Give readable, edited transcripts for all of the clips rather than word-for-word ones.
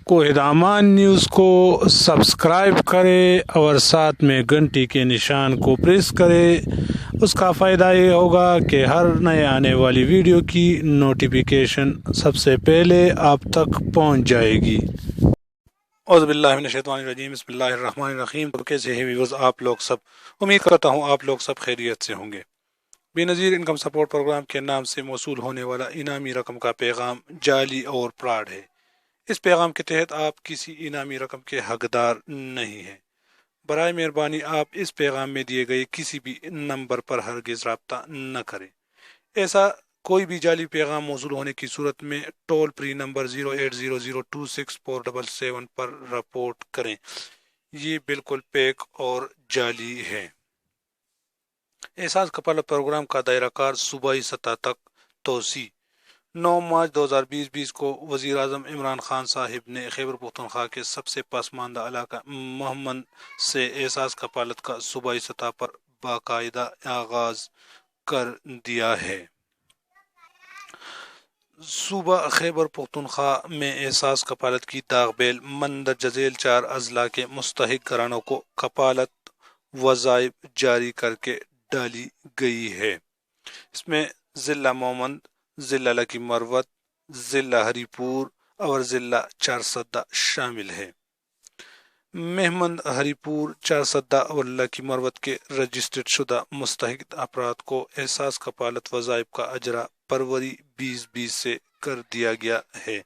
कोहिदामान news को subscribe करें और साथ में घंटी के निशान को प्रेस करें। उसका फ़ायदा ये होगा कि हर नए आने वाली वीडियो की नोटिफिकेशन सबसे पहले आप तक पहुंच जाएगी। औज़ु बिल्लाहि मिनश शैतानिर रजीम, बिस्मिल्लाहिर रहमानिर रहीम। तो कैसे हैं व्यूअर्स आप लोग सब? उम्मीद करता हूँ आप लोग सब खैरियत से होंगे। बेनज़ीर इनकम सपोर्ट प्रोग्राम के नाम से मौसूल होने वाला इनामी रकम का पैगाम जाली और फ्रॉड है। इस पैगाम के तहत आप किसी इनामी रकम के हकदार नहीं हैं। बराए मेहरबानी आप इस पैगाम में दिए गए किसी भी नंबर पर हरगिज़ रब्ता न करें। ऐसा कोई भी जाली पैगाम मौसूल होने की सूरत में टोल फ्री नंबर 0800264777 पर रिपोर्ट करें। ये बिल्कुल फेक और जाली है। एहसास कफालत प्रोग्राम का दायरा कार सूबाई सतह तक तोसी। 9 मार्च 2020 को वज़ीर आज़म इमरान खान साहिब ने खैबर पख्तूनख्वा के सबसे पसमानदा इलाका मोहम्मद से एहसास कफालत का सूबाई सतह पर बाकायदा आगाज कर दिया है। सूबा खैबर पख्तूनख्वा में एहसास कफालत की दागबेल मंदरजा झेल 4 अजला के मुस्तहिक घरानों को कफालत वज़ाइफ जारी करके डाली गई है। इसमें ज़िला मोहम्मद, ज़िला लकी मरवत, ज़िला हरीपुर और ज़िला चारसद्दा शामिल है। मेहमंद, हरीपुर, चारसद्दा और लकी मरवत के रजिस्टर्ड शुदा मुस्तहिक अफराद को एहसास कफालत वज़ाइफ का अजरा फरवरी 2020 से कर दिया गया है।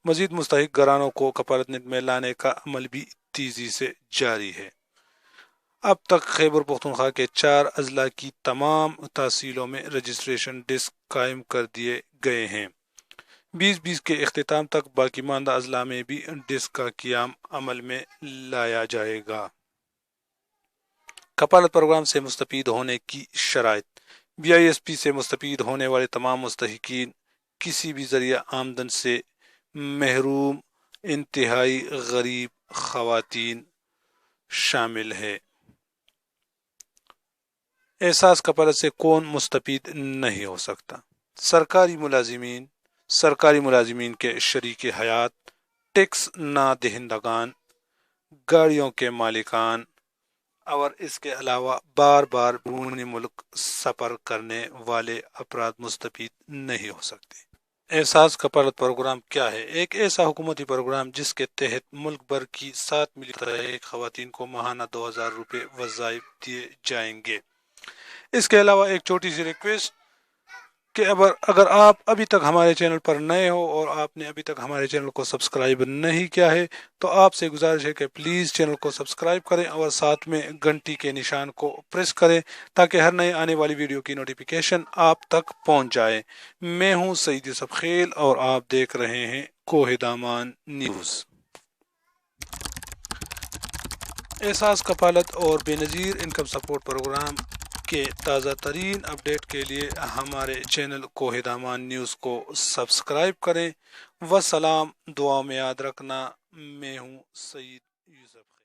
मजीद मुस्तहिक घरानों को कफालत नेट में लाने का अमल भी तेजी से जारी है। अब तक खैबर पख्तूनख्वा के 4 अजला की तमाम तहसीलों में रजिस्ट्रेशन डेस्क कायम कर दिए गए हैं। 2020 के अख्तिताम तक बाकी मानदा अजला में भी डेस्क का क़याम अमल में लाया जाएगा। कफालत प्रोग्राम से मुस्तफीद होने की शराइत। BISP से मुस्तफीद होने वाले तमाम मुस्तहिकीन किसी भी ज़रिया आमदन से महरूम इंतहाई गरीब ख़वातीन शामिल है। एहसास कफालत से कौन मुस्तफीद नहीं हो सकता? सरकारी मुलाजिमीन के शरीक हयात, टैक्स ना दहिंदगान, गाड़ियों के मालिकान और इसके अलावा बार बार बैरून मुल्क सफ़र करने वाले अफराद मुस्तफीद नहीं हो सकते। एहसास कफालत प्रोग्राम क्या है? एक ऐसा हुकूमती प्रोग्राम जिसके तहत मुल्क भर की 7 मिलियन ख़वातीन को माहाना 2000 रुपये वज़ाइफ दिए जाएंगे। इसके अलावा एक छोटी सी रिक्वेस्ट कि अगर आप अभी तक हमारे चैनल पर नए हो और आपने अभी तक हमारे चैनल को सब्सक्राइब नहीं किया है तो आपसे गुजारिश है कि प्लीज़ चैनल को सब्सक्राइब करें और साथ में घंटी के निशान को प्रेस करें ताकि हर नए आने वाली वीडियो की नोटिफिकेशन आप तक पहुंच जाए। मैं हूं सईद यूसुफ खेल और आप देख रहे हैं कोहिदामान न्यूज़। एहसास कफालत और बेनज़ीर इनकम सपोर्ट प्रोग्राम के ताज़ा तरीन अपडेट के लिए हमारे चैनल कोहिदामान न्यूज़ को सब्सक्राइब करें। वसलाम, दुआ में याद रखना। मैं हूँ सईद यूसुफ।